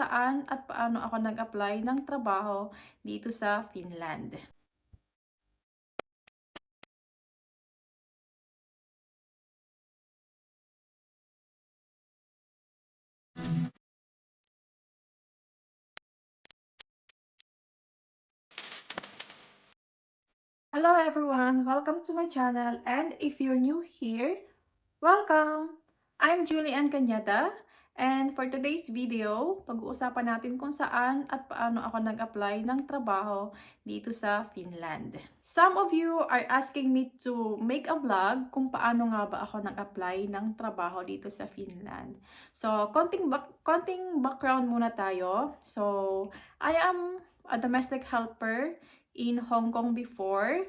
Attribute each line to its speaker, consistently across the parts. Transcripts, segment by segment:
Speaker 1: Saan at paano ako nag-apply ng trabaho dito sa Finland. Hello everyone, welcome to my channel, and if you're new here, welcome! I'm Julian Cañada, and for today's video, pag-uusapan natin kung saan at paano ako nag-apply ng trabaho dito sa Finland. Some of you are asking me to make a vlog kung paano nga ba ako nag-apply ng trabaho dito sa Finland. So, konting background muna tayo. So, I am a domestic helper in Hong Kong before.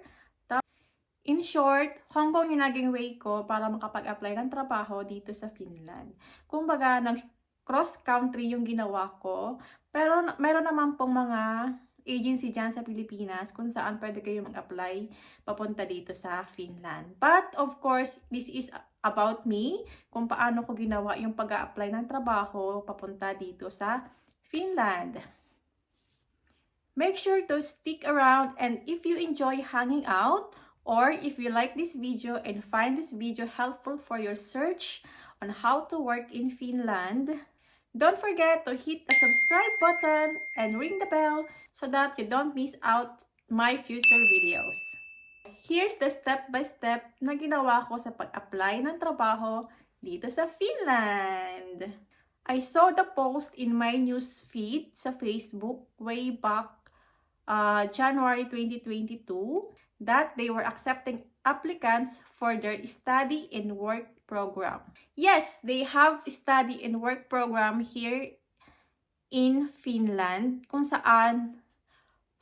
Speaker 1: In short, Hong Kong yung naging way ko para makapag-apply ng trabaho dito sa Finland. Kumbaga, nag-cross-country yung ginawa ko. Pero meron naman pong mga agency dyan sa Pilipinas kung saan pwede kayo mag-apply papunta dito sa Finland. But of course, this is about me, kung paano ko ginawa yung pag-apply ng trabaho papunta dito sa Finland. Make sure to stick around, and if you enjoy hanging out, or if you like this video and find this video helpful for your search on how to work in Finland, don't forget to hit the subscribe button and ring the bell so that you don't miss out my future videos. Here's the step-by-step na ginawa ko sa pag-apply ng trabaho dito sa Finland. I saw the post in my news feed sa Facebook way back January 2022 that they were accepting applicants for their study and work program. Yes, they have study and work program here in Finland kung saan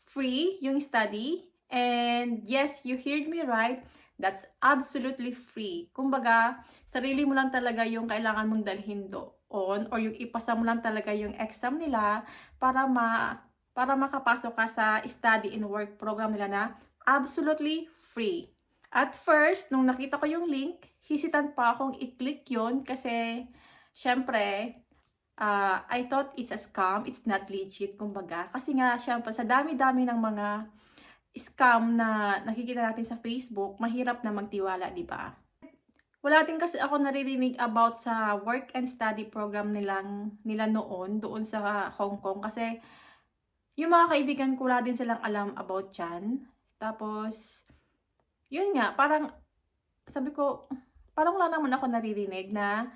Speaker 1: free yung study. And yes, you heard me right. That's absolutely free. Kumbaga, sarili mo lang talaga yung kailangan mong dalhin doon, or yung ipasa mo lang talaga yung exam nila para makapasok ka sa study and work program nila na absolutely free. At first, nung nakita ko yung link, hesitant pa akong i-click yun kasi syempre, I thought it's a scam, it's not legit, kumbaga. Kasi nga, syempre, sa dami-dami ng mga scam na nakikita natin sa Facebook, mahirap na magtiwala, di ba? Wala din kasi ako naririnig about sa work and study program nila noon doon sa Hong Kong kasi yung mga kaibigan ko wala din silang alam about yan. Tapos, yun nga, parang sabi ko, parang wala naman ako naririnig na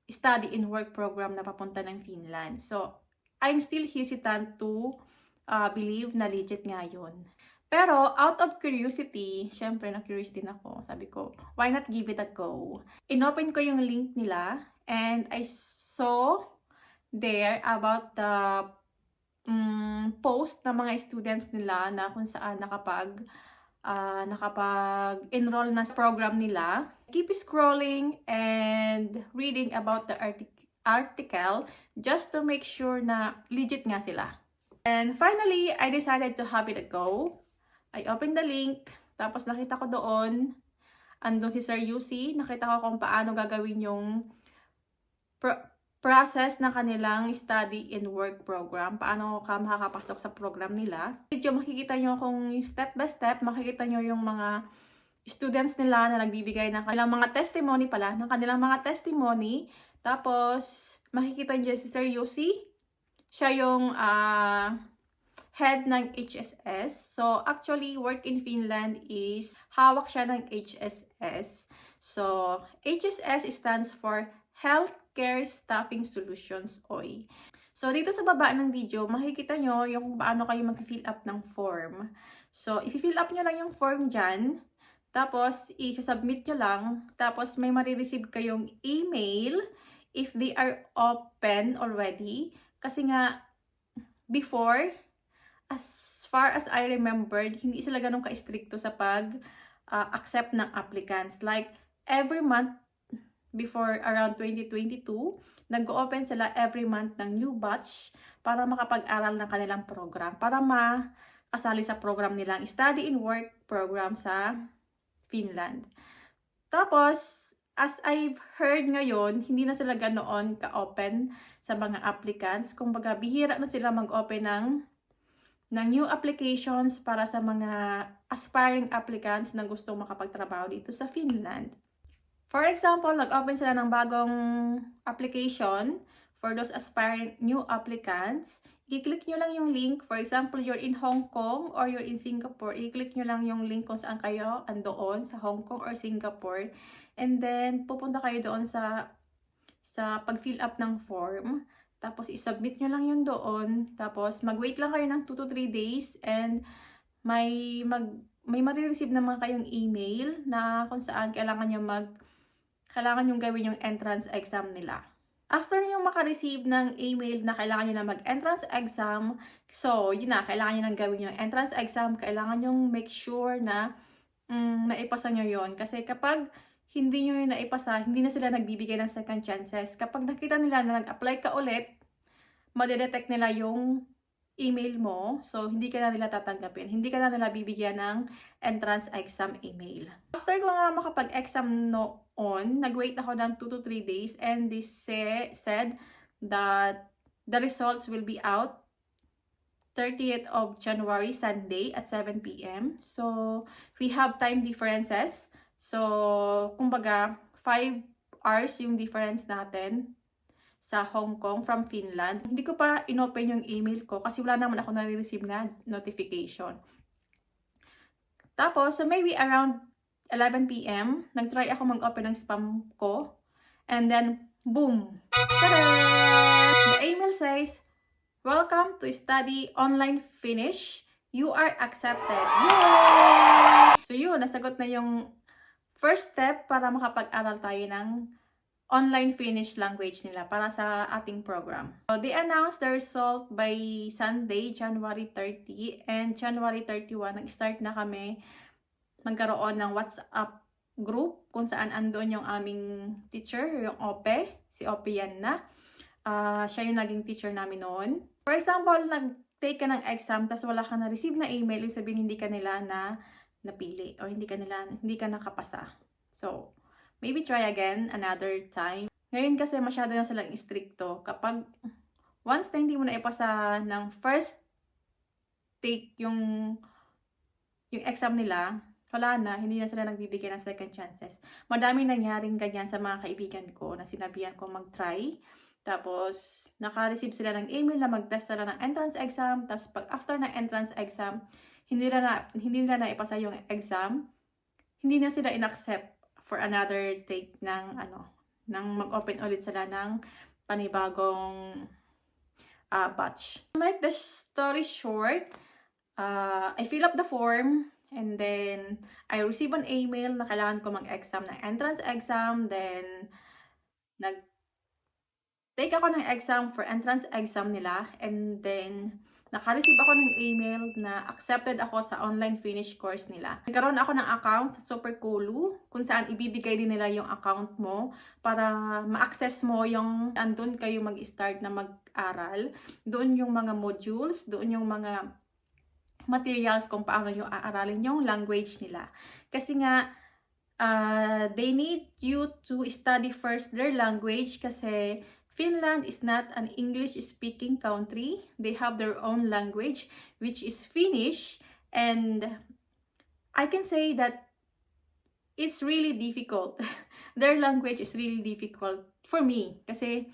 Speaker 1: study and work program na papunta ng Finland. So, I'm still hesitant to believe na legit nga yun. Pero, out of curiosity, syempre na-curious din ako. Sabi ko, why not give it a go? Inopen ko yung link nila and I saw there about the post ng mga students nila na kung saan nakapag-enroll na sa program nila. Keep scrolling and reading about the article just to make sure na legit nga sila. And finally, I decided to have it a go. I opened the link, tapos nakita ko doon, andun si Sir Yusi, nakita ko kung paano gagawin yung process ng kanilang study and work program, paano ka makakapasok sa program nila. Video makikita nyo kung step by step, makikita nyo yung mga students nila na nagbibigay ng kanilang mga testimony Tapos, makikita nyo si Sir Yusi. Siya yung head ng HSS. So, actually, Work in Finland is hawak siya ng HSS. So, HSS stands for Healthcare Staffing Solutions, OI. So, dito sa baba ng video, makikita nyo yung paano kayo mag-fill up ng form. So, i-fill up nyo lang yung form dyan. Tapos, i-submit nyo lang. Tapos, may marireceive kayong email if they are open already. Kasi nga, before, as far as I remembered, hindi sila ganun ka-stricto sa pag-accept ng applicants. Like, every month, before around 2022, nag-open sila every month ng new batch para makapag-aral ng kanilang program, para makasali sa program nilang study and work program sa Finland. Tapos, as I've heard ngayon, hindi na sila ganoon ka-open sa mga applicants. Kumbaga, bihira na sila mag-open ng new applications para sa mga aspiring applicants na gustong makapagtrabaho dito sa Finland. For example, nag-open sila ng bagong application for those aspiring new applicants. I-click nyo lang yung link. For example, you're in Hong Kong or you're in Singapore. I-click nyo lang yung link kung saan kayo andoon, sa Hong Kong or Singapore. And then, pupunta kayo doon sa pag-fill up ng form. Tapos, i-submit nyo lang yun doon. Tapos, mag-wait lang kayo ng 2 to 3 days. And, may marireceive naman kayong email na kung saan kailangan nyo gawin yung entrance exam nila. After nyo makareceive ng email na kailangan nyo na mag-entrance exam, so, yun na, kailangan nyo nang gawin yung entrance exam, kailangan nyo make sure na naipasa nyo yun. Kasi kapag hindi nyo yun naipasa, hindi na sila nagbibigay ng second chances. Kapag nakita nila na nag-apply ka ulit, madedetect nila yung email mo, so hindi ka na nila tatanggapin. Hindi ka na nila bibigyan ng entrance exam email. After ko nga makapag-exam noon, nag-wait ako ng 2 to 3 days and they said that the results will be out 30th of January, Sunday at 7 p.m. So, we have time differences. So, kumbaga, 5 hours yung difference natin sa Hong Kong from Finland. Hindi ko pa inopen yung email ko kasi wala naman ako nare-receive na notification. Tapos, so maybe around 11 p.m., nag-try ako mag-open ng spam ko. And then, boom! Tada! The email says, "Welcome to study online Finnish. You are accepted." Yay! So yun, nasagot na yung first step para makapag-aral tayo ng online Finnish language nila para sa ating program. So, they announced the result by Sunday, January 30, and January 31, nag-start na kami magkaroon ng WhatsApp group kung saan andon yung aming teacher, yung Ope, si Ope yan na. Siya yung naging teacher namin noon. For example, nag-take ka ng exam tapos wala ka na-receive na email, ibig sabihin hindi ka nila na napili o hindi ka nakapasa. So, maybe try again another time. Ngayon kasi masyado na silang istrikto. Kapag once na hindi mo na ipasa ng first take yung exam nila, wala na, hindi na sila nagbibigay ng second chances. Madaming nangyaring ganyan sa mga kaibigan ko na sinabihan ko mag-try. Tapos, naka-receive sila ng email na mag-test sila ng entrance exam. Tapos, pag after ng entrance exam, hindi nila na ipasa yung exam, hindi na sila in-accept for another take ng mag-open ulit sila ng panibagong batch. To make the story short, I fill up the form and then I receive an email na kailangan ko mag-exam ng entrance exam. Then, nag-take ako ng exam for entrance exam nila and then naka-receive ako ng email na accepted ako sa online Finnish course nila. Nagkaroon ako ng account sa Supercooloo kung saan ibibigay din nila yung account mo para ma-access mo yung andun kayo mag-start na mag-aral. Doon yung mga modules, doon yung mga materials kung paano yung aaralin yung language nila. Kasi nga, they need you to study first their language kasi Finland is not an English-speaking country. They have their own language, which is Finnish. And I can say that it's really difficult. Their language is really difficult for me. Kasi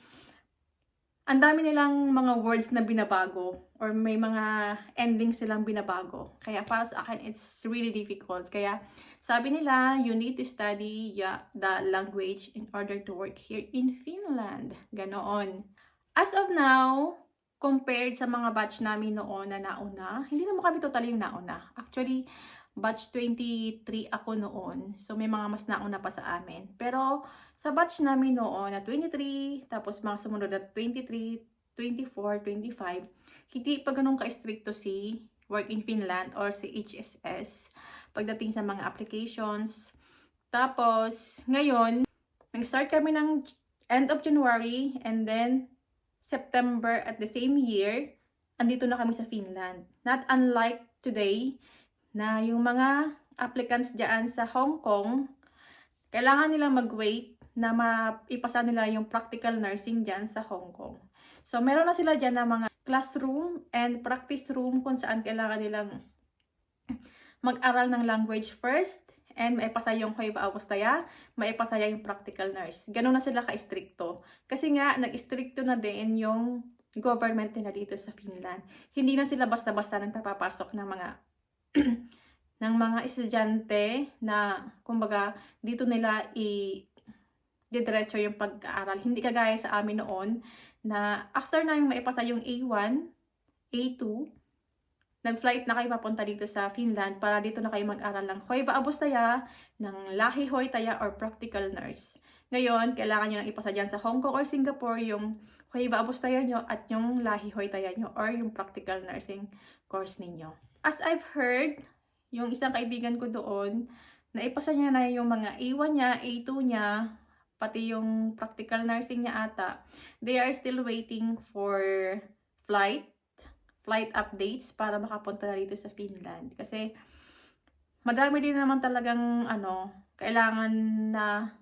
Speaker 1: ang dami nilang mga words na binabago or may mga endings silang binabago. Kaya para sa akin, it's really difficult. Kaya sabi nila, you need to study the language in order to work here in Finland. Ganoon. As of now, compared sa mga batch namin noon na nauna, hindi naman kami totally yung nauna. Actually, batch 23 ako noon. So, may mga mas nauna pa sa amin. Pero, sa batch namin noon na 23, tapos mga sumunod na 23, 24, 25, hindi pa ganun ka-stricto si Work in Finland or si HSS pagdating sa mga applications. Tapos, ngayon, nag-start kami ng end of January and then September at the same year, andito na kami sa Finland. Not unlike today, na yung mga applicants dyan sa Hong Kong, kailangan nilang mag-wait na maipasa nila yung practical nursing dyan sa Hong Kong. So, meron na sila dyan na mga classroom and practice room kung saan kailangan nilang mag-aral ng language first and maipasa yung Huweba Abustaya, maipasa yung practical nurse. Ganun na sila ka-stricto. Kasi nga, nag-stricto na din yung government nila dito sa Finland. Hindi na sila basta-basta nagpapapasok ng mga ng mga estudyante na, kumbaga, dito nila diretso yung pag-aaral. Hindi kagaya sa amin noon na after na yung maipasa yung A1, A2, nag-flight na kayo papunta dito sa Finland para dito na kayo mag-aral ng Huweba Abustaya, ng Lahi Hoitaya or Practical Nurse. Ngayon, kailangan nyo nang ipasa dyan sa Hong Kong or Singapore yung Huweba Abustaya nyo at yung Lahi Hoitaya nyo or yung Practical Nursing course ninyo. As I've heard, yung isang kaibigan ko doon, naipasa niya na yung mga A1 niya, A2 niya, pati yung practical nursing niya ata. They are still waiting for flight updates para makapunta na dito sa Finland. Kasi madami din naman talagang kailangan na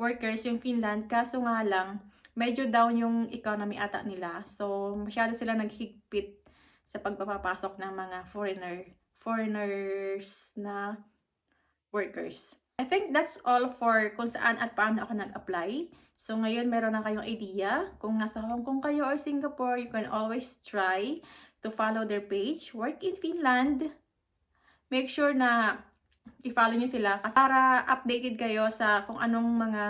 Speaker 1: workers yung Finland. Kaso nga lang, medyo down yung economy ata nila. So, masyado sila naghigpit sa pagpapapasok ng mga foreigners na workers. I think that's all for kung saan at paano ako nag-apply. So, ngayon meron na kayong idea. Kung nasa Hong Kong kayo or Singapore, you can always try to follow their page. Work in Finland. Make sure na i-follow nyo sila kasi para updated kayo sa kung anong mga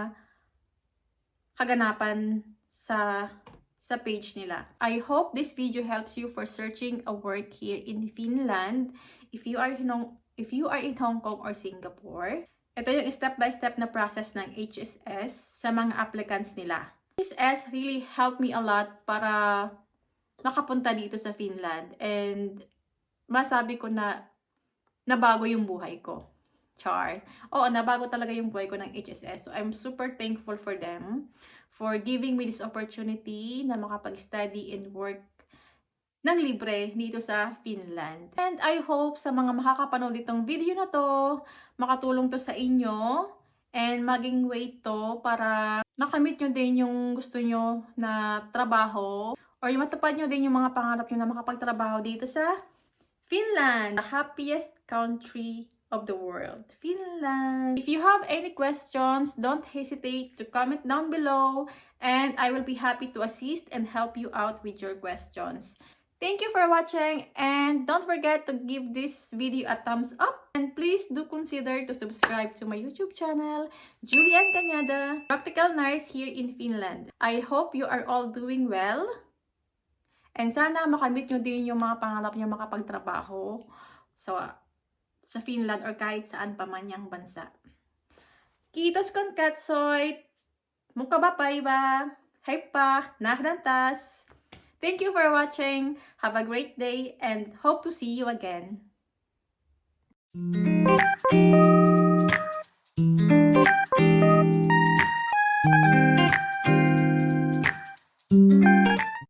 Speaker 1: kaganapan sa page nila. I hope this video helps you for searching a work here in Finland. If you are in Hong Kong or Singapore, ito yung step-by-step na process ng HSS sa mga applicants nila. HSS really helped me a lot para makapunta dito sa Finland. And masabi ko na nabago yung buhay ko. Char. Oo, nabago talaga yung buhay ko ng HSS. So, I'm super thankful for them for giving me this opportunity na makapag-study and work ng libre dito sa Finland. And I hope sa mga makakapanood itong video na to, makatulong to sa inyo and maging way to para makamit nyo din yung gusto nyo na trabaho or yung matupad nyo din yung mga pangarap nyo na makapagtrabaho dito sa Finland, the happiest country of the world. Finland. If you have any questions, don't hesitate to comment down below and I will be happy to assist and help you out with your questions. Thank you for watching and don't forget to give this video a thumbs up and please do consider to subscribe to my YouTube channel, Julie Ann Cañada, Practical Nurse here in Finland. I hope you are all doing well and sana makamit nyo din yung mga pangarap nyo makapagtrabaho sa Finland or kahit saan pa man yung bansa. Kiitos kon katsoit! Mukha ba? Heippa! Nahdantas! Thank you for watching. Have a great day and hope to see you again.